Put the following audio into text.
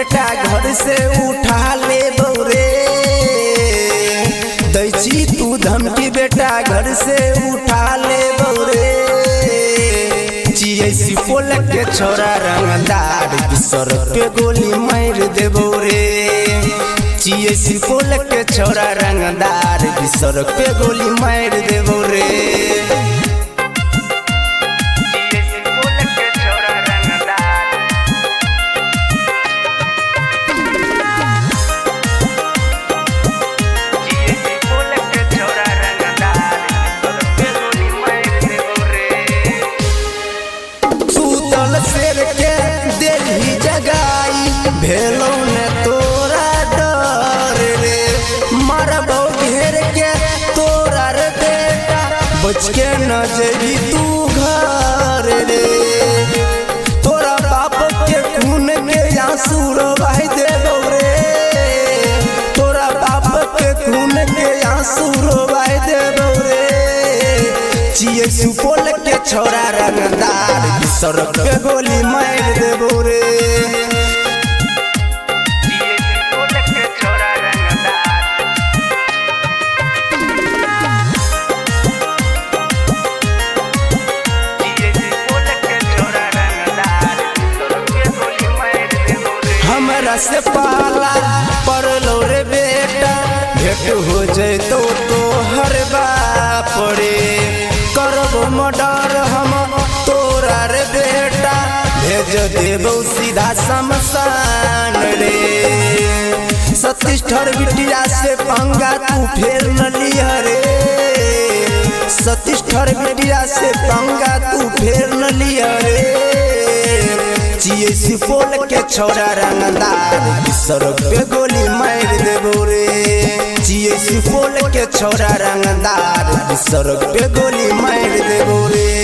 बेटा घर से उठा ले बौरे, दैची तू धमकी बेटा घर से उठा ले बौरे। चियसी पोल के छोरा रंगदार बिसर पे गोली मार दे बौरे। चियसी पोल के छोरा रंगदार बिसर पे गोली मार दे बौरे। शेर के दिल जगाई भेलो ने तोरा डर रे, मारबो घेर के तोरा रे बेटा बच के न जेबी तू घर रे। तोरा बाप के खून के आंसू रोवाई देबो रे, तोरा बाप के खून के आंसू रोवाई देबो रे। चियसी पोल के छोरा रंगदार बिसर पे गोली मार देबो रे। हमरा से पाला पड़लो रे बेटा, भेंट हो जैतो तो हर बाप रे। करबो मर्डर हम तोरा रे बेटा, भेज देबो सीधा शमशान रे। सतीश ठर बिटिया से पंगा तू फेर न लिया रे, सतीश ठर बिटिया से पंगा तू फेर न लिया रे। चियसी पोल के छोरा रंगदार बिसर पे गोली मार देबो रे। चियसी पोल के छोरा रंगदार बिसर पे गोली मार देबो रे।